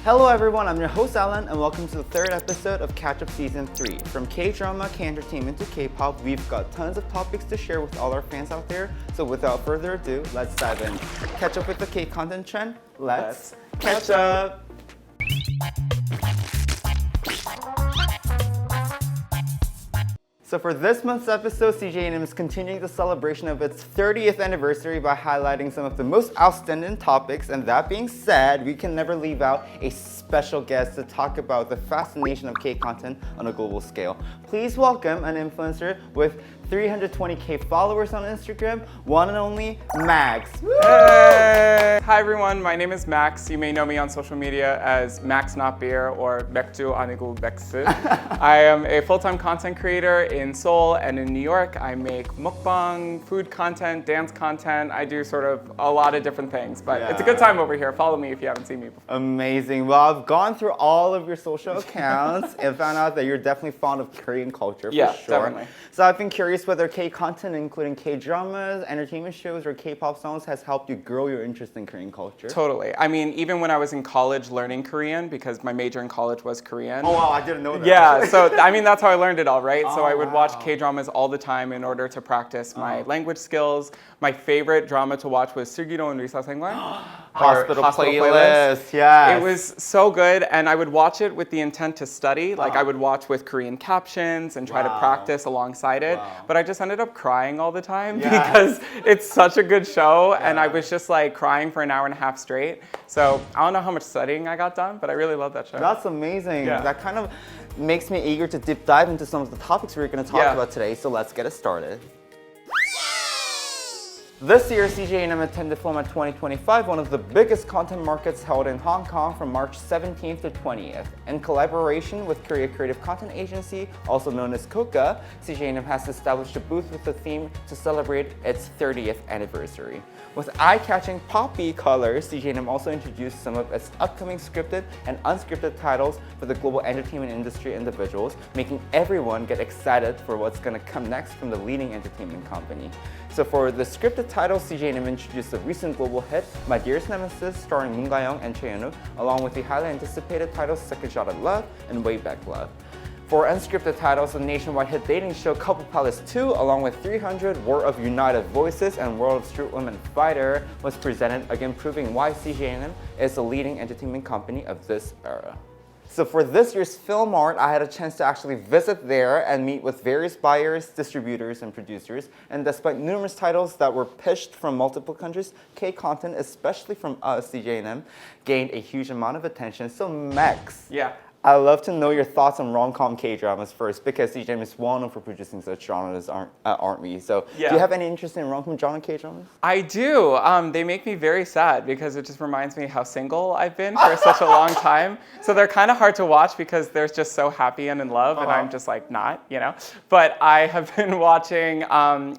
Hello everyone, I'm your host Alan and welcome to the third episode of Ketchup Season 3. From K-drama, K-entertainment to K-pop, we've got tons of topics to share with all our fans out there. So without further ado, let's dive in. Catch up with the K-content trend? Let's catch up! So for this month's episode, CJ ENM is continuing the celebration of its 30th anniversary by highlighting some of the most outstanding topics. And that being said, we can never leave out a special guest to talk about the fascination of K-content on a global scale. Please welcome an influencer with 320K followers on Instagram, one and only Max. Hey! Hi everyone, my name is Max. You may know me on social media as Max Not Beer or 맥주 아니고 맥스. I am a full-time content creator in Seoul and in New York. I make mukbang, food content, dance content. I do sort of a lot of different things, but it's a good time over here. Follow me if you haven't seen me before. Amazing. Well, I've gone through all of your social accounts and found out that you're definitely fond of Korean culture, for sure. Definitely. So I've been curious whether K-content, including K-dramas, entertainment shows, or K-pop songs, has helped you grow your interest in Korean culture. Totally. I mean, even when I was in college learning Korean, because my major in college was Korean. Oh wow, I didn't know that. Yeah, so I mean, that's how I learned it all, right? So I would watch K-dramas all the time in order to practice my language skills. My favorite drama to watch was 슬기로운 의사생활. Hospital playlist, yes. It was so good, and I would watch it with the intent to study. Like I would watch with Korean captions and try to practice alongside it. But I just ended up crying all the time because it's such a good show, and I was just like crying for an hour and a half straight. So I don't know how much studying I got done, but I really love that show. That's amazing. Yeah. That kind of makes me eager to deep dive into some of the topics we're going to talk about today. So let's get it started. This year, CJ ENM attended FILMART 2025, one of the biggest content markets held in Hong Kong from March 17th to 20th. In collaboration with Korea Creative Content Agency, also known as KOKA, CJ ENM has established a booth with a theme to celebrate its 30th anniversary. With eye-catching poppy colors, CJ ENM also introduced some of its upcoming scripted and unscripted titles for the global entertainment industry individuals, making everyone get excited for what's going to come next from the leading entertainment company. So for the scripted title, CJ ENM introduced the recent global hit, My Dearest Nemesis, starring Moon Ga-young and Choi Eun-woo, along with the highly anticipated titles Second Shot at Love and Way Back Love. For unscripted titles, the nationwide hit dating show Couple Palace 2, along with 300, War of United Voices, and World of Street Women Fighter, was presented, again proving why CJ ENM is the leading entertainment company of this era. So for this year's FILMART, I had a chance to actually visit there and meet with various buyers, distributors, and producers. And despite numerous titles that were pitched from multiple countries, K-content, especially from us, CJ ENM, gained a huge amount of attention. So Max, I'd love to know your thoughts on rom-com K-dramas first, because CJ ENM is well known for producing such genres, aren't we? So do you have any interest in rom-com genre K-dramas? I do. They make me very sad because it just reminds me how single I've been for such a long time. So they're kind of hard to watch because they're just so happy and in love, and I'm just like not, you know? But I have been watching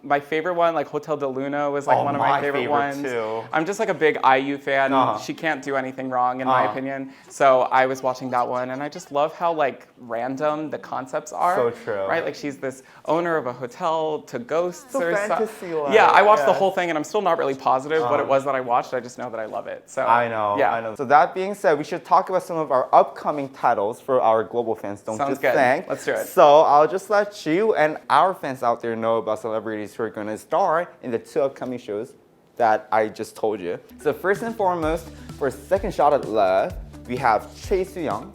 my favorite one, like Hotel de Luna was like one of my favorite ones. Too. I'm just like a big IU fan. She can't do anything wrong in my opinion. So I was watching that one, and I just love how like random the concepts are. So true. Right? Like she's this owner of a hotel to ghosts so or fantasy something. Yeah, I watched the whole thing, and I'm still not really positive what it was that I watched. I just know that I love it. So I know. So that being said, we should talk about some of our upcoming titles for our global fans. Don't Sounds you good. think? Let's do it. So I'll just let you and our fans out there know about celebrities who are going to star in the two upcoming shows that I just told you. So first and foremost, for Second Shot at Love, we have Choi Soo-young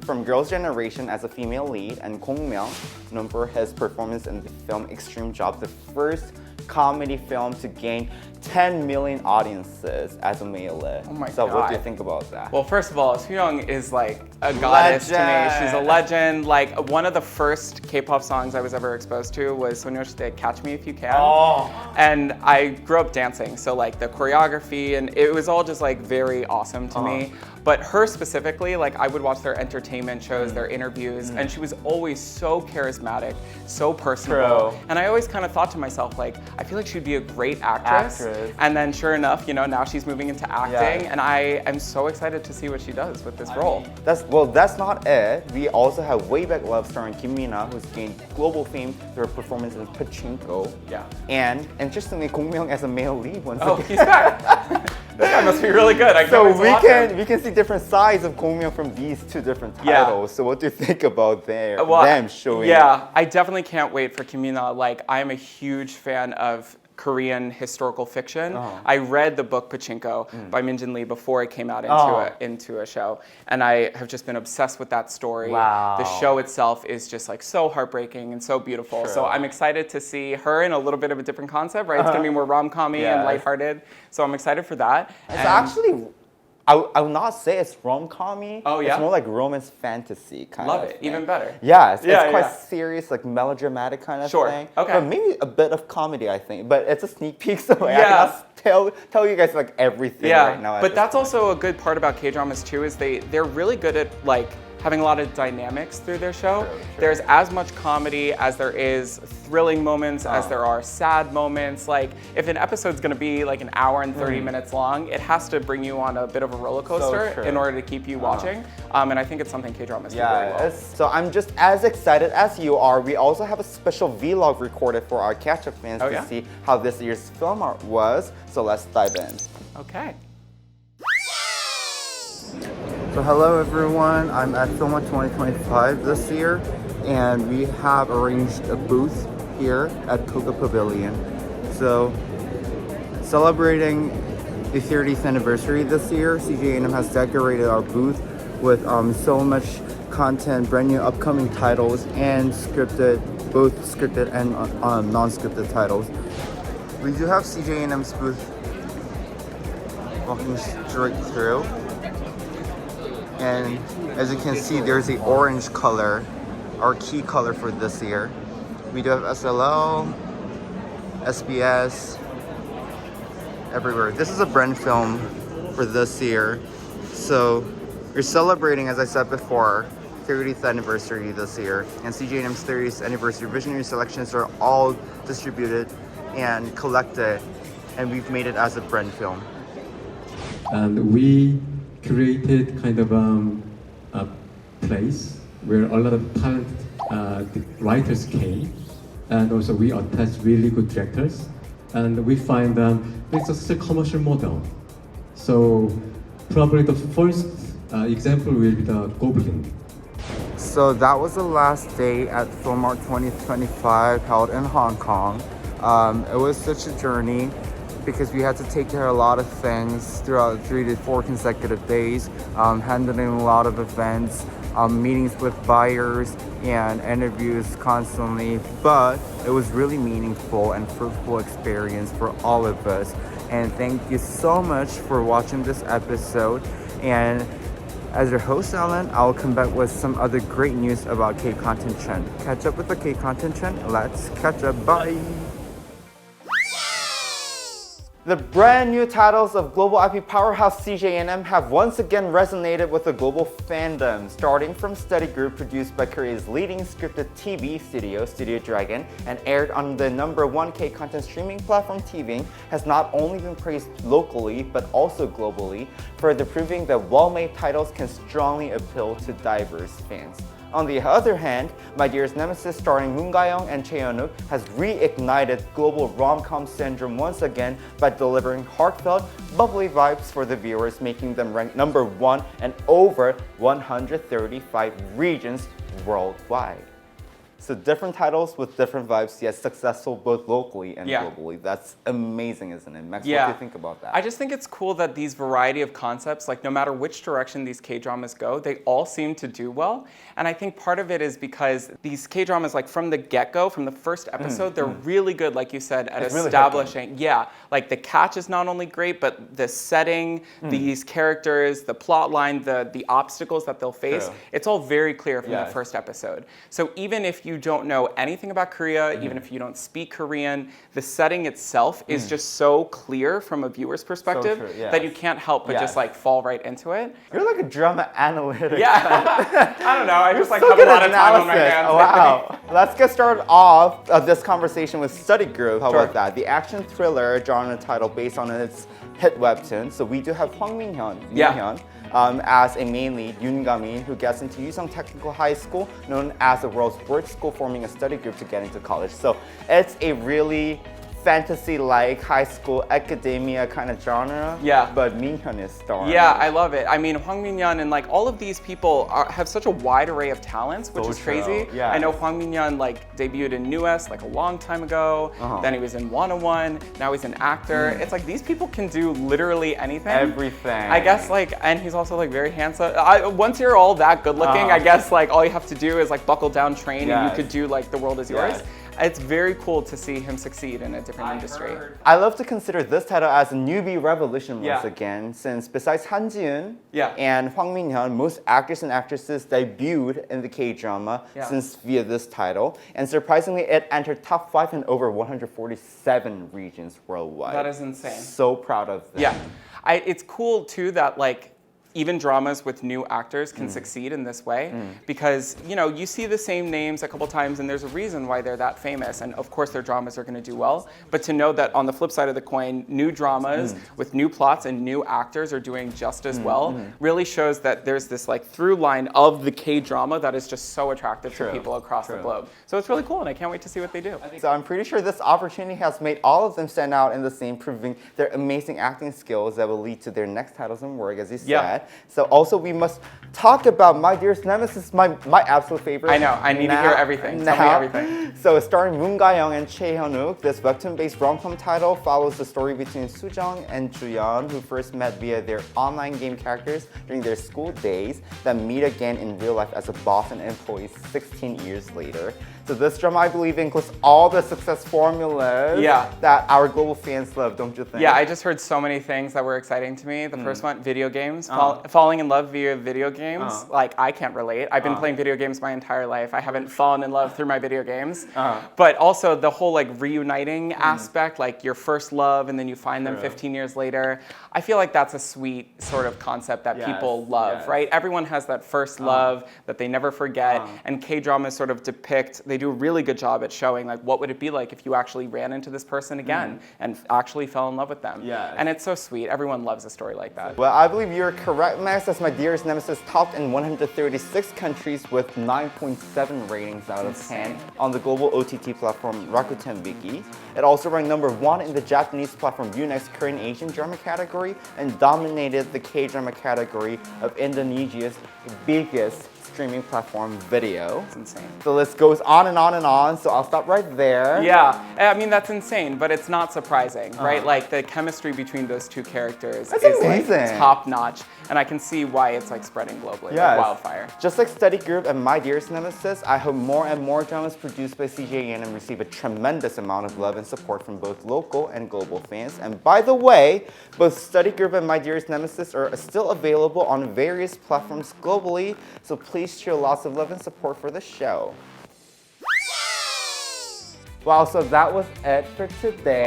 from Girls' Generation as a female lead, and Gong Myung, known for his performance in the film Extreme Job, the first comedy film to gain 10 million audiences as a male lead. Oh my So God. what do you think about that? Well, first of all, Soo-young is like a goddess to me. She's a legend. Like one of the first K-pop songs I was ever exposed to was 소녀시대 Catch Me If You Can. And I grew up dancing, so like the choreography, and it was all just like very awesome to me. But her specifically, like I would watch their entertainment shows, their interviews, and she was always so charismatic, so personable. True. And I always kind of thought to myself, like, I feel like she'd be a great actress. And then sure enough, you know, now she's moving into acting, and I am so excited to see what she does with this role. That's not it. We also have Way Back Love starring Kim Mina, who's gained global fame through her performance in Pachinko. And interestingly, Gong Myung as a male lead once again. He's back. That must be really good. I can't So wait to watch it. we can see different sides of Gongmyeong from these two different titles. So what do you think about them showing? Yeah, I definitely can't wait for Kim Mina. Like, I am a huge fan of Korean historical fiction. I read the book Pachinko by Min Jin Lee before it came out into a show, and I have just been obsessed with that story. Wow. The show itself is just like so heartbreaking and so beautiful. True. So I'm excited to see her in a little bit of a different concept, right? It's gonna be more rom-com-y and lighthearted. So I'm excited for that. It's actually, I would not say it's rom-com-y. Oh, yeah? It's more like romance fantasy kind of Love it, thing. even better. Yeah, it's quite serious, like melodramatic kind of thing. Okay. But maybe a bit of comedy, I think. But it's a sneak peek, so I cannot tell you guys like everything right now. But that's also a good part about K-dramas too, is they're really good at like having a lot of dynamics through their show. True. There's as much comedy as there is thrilling moments, as there are sad moments. Like, if an episode's gonna be like an hour and 30 minutes long, it has to bring you on a bit of a roller coaster in order to keep you watching. And I think it's something K-dramas do very well. So I'm just as excited as you are. We also have a special vlog recorded for our Ketchup fans to see how this year's FILMART was. So let's dive in. Okay. So hello everyone, I'm at FILMART 2025 this year, and we have arranged a booth here at Coca Pavilion. So celebrating the 30th anniversary this year, CJ ENM has decorated our booth with so much content, brand new upcoming titles, and both scripted and non-scripted titles. We do have CJ ENM's booth walking straight through. And as you can see, there's the orange color, our key color for this year. We do have SLO, SBS, everywhere. This is a brand film for this year. So we're celebrating, as I said before, 30th anniversary this year. And CJ ENM's 30th anniversary visionary selections are all distributed and collected, and we've made it as a brand film. And we created kind of a place where a lot of talented writers came, and also we attached really good directors, and we find it's just a commercial model. So probably the first example will be the Goblin. So that was the last day at FILMART 2025 held in Hong Kong. It was such a journey, because we had to take care of a lot of things throughout 3 to 4 consecutive days, handling a lot of events, meetings with buyers, and interviews constantly. But it was really meaningful and fruitful experience for all of us. And thank you so much for watching this episode. And as your host, Alan, I'll come back with some other great news about K-content trend. Catch up with the K-content trend. Let's catch up. Bye. The brand new titles of global IP powerhouse CJ ENM have once again resonated with the global fandom, starting from Study Group, produced by Korea's leading scripted TV studio, Studio Dragon, and aired on the #1 K-content streaming platform TVing, has not only been praised locally but also globally, further proving that well-made titles can strongly appeal to diverse fans. On the other hand, My Dearest Nemesis, starring Moon Ga-young and Chae Yeon-wook, has reignited global rom-com syndrome once again by delivering heartfelt, bubbly vibes for the viewers, making them rank #1 in over 135 regions worldwide. So different titles with different vibes, yet successful both locally and globally. That's amazing, isn't it? Max, what do you think about that? I just think it's cool that these variety of concepts, like no matter which direction these K-dramas go, they all seem to do well. And I think part of it is because these K-dramas, like from the get-go, from the first episode, they're really good, like you said, at establishing. Like the catch is not only great, but the setting, these characters, the plot line, the obstacles that they'll face, it's all very clear from the first episode. So even if you don't know anything about Korea, even if you don't speak Korean, the setting itself is just so clear from a viewer's perspective that you can't help but just like fall right into it. You're like a drama analyst. I don't know. I just like have a lot of time on my hands. Wow. Let's get started off this conversation with Study Group. How about that? The action thriller genre title based on its hit webtoon. So we do have Hwang Min-hyun, as a main lead, Yoon Ga-min, who gets into Yusung Technical High School, known as the world's worst school, forming a study group to get into college. So it's a really fantasy-like high school academia kind of genre. Yeah. But Minhyun is starring. Yeah, I love it. I mean, Hwang Min-yeon and like all of these people have such a wide array of talents, which So is true. crazy. Yes. I know Hwang Min-yeon like debuted in Newest like a long time ago. Then he was in 101. Now he's an actor. It's like these people can do literally anything. Everything. I guess like, and he's also like very handsome. Once you're all that good looking, I guess like all you have to do is like buckle down, train, and you could do like the world is yours. Yes. It's very cool to see him succeed in a different industry. I love to consider this title as a newbie revolution once Yeah. again, since besides Han Ji-eun Yeah. and Hwang Min-hyun, most actors and actresses debuted in the K-drama since via this title. And surprisingly, it entered top 5 in over 147 regions worldwide. That is insane. So proud of them. Yeah, it's cool too that like even dramas with new actors can succeed in this way because you know you see the same names a couple times and there's a reason why they're that famous, and of course their dramas are going to do well, but to know that on the flip side of the coin new dramas with new plots and new actors are doing just as well really shows that there's this like through line of the K-drama that is just so attractive to people across the globe. So it's really cool and I can't wait to see what they do. So I'm pretty sure this opportunity has made all of them stand out in the scene, proving their amazing acting skills that will lead to their next titles and work, as you said. Yeah. So also we must talk about My Dearest Nemesis, my absolute favorite. I know, I need to hear everything. Tell me everything. So starring Moon Ga-young and Chae Hyun-wook, this webtoon-based rom-com title follows the story between Soo-jung and Joo-yeon, who first met via their online game characters during their school days, then meet again in real life as a boss and employee 16 years later. So this drama, I believe, includes all the success formulas that our global fans love, don't you think? Yeah, I just heard so many things that were exciting to me. The first one, video games. Falling in love via video games. Like, I can't relate. I've been playing video games my entire life. I haven't fallen in love through my video games. But also the whole like reuniting aspect, like your first love and then you find them 15 years later. I feel like that's a sweet sort of concept that people love, right? Everyone has that first love that they never forget. And K-dramas sort of depict, they do a really good job at showing like what would it be like if you actually ran into this person again and actually fell in love with them. And it's so sweet. Everyone loves a story like that. Well, I believe you're correct, Max, as My Dearest Nemesis topped in 136 countries with 9.7 ratings out of 10 on the global OTT platform Rakuten Viki. It also ranked number 1 in the Japanese platform Unex's Korean Asian drama category and dominated the K-drama category of Indonesia's biggest streaming platform Video. It's insane. The list goes on and on and on, so I'll stop right there. Yeah, I mean that's insane, but it's not surprising, right? Like the chemistry between those two characters is amazing. like top notch, and I can see why it's like spreading globally like wildfire. Just like Study Group and My Dearest Nemesis, I hope more and more dramas produced by CJ ENM receive a tremendous amount of love and support from both local and global fans. And by the way, both Study Group and My Dearest Nemesis are still available on various platforms globally, so please show lots of love and support for the show. Wow, so that was it for today,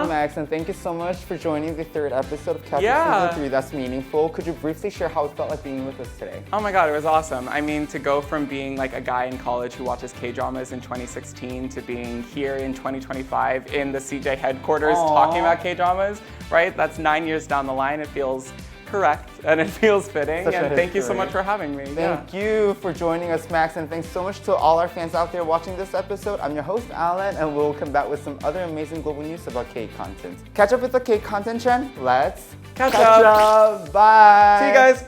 Max, and thank you so much for joining the 3rd episode of Captivate Season 3. That's meaningful. Could you briefly share how it felt like being with us today? Oh my god, it was awesome. I mean, to go from being like a guy in college who watches K-dramas in 2016 to being here in 2025 in the CJ headquarters talking about K-dramas, right? That's 9 years down the line. It feels correct and it feels fitting, and thank you so much for having me. Thank you for joining us, Max, and thanks so much to all our fans out there watching this episode. I'm your host, Alan, and we'll come back with some other amazing global news about K-content. Catch up with the K-content trend. Let's catch up. Bye. See you guys.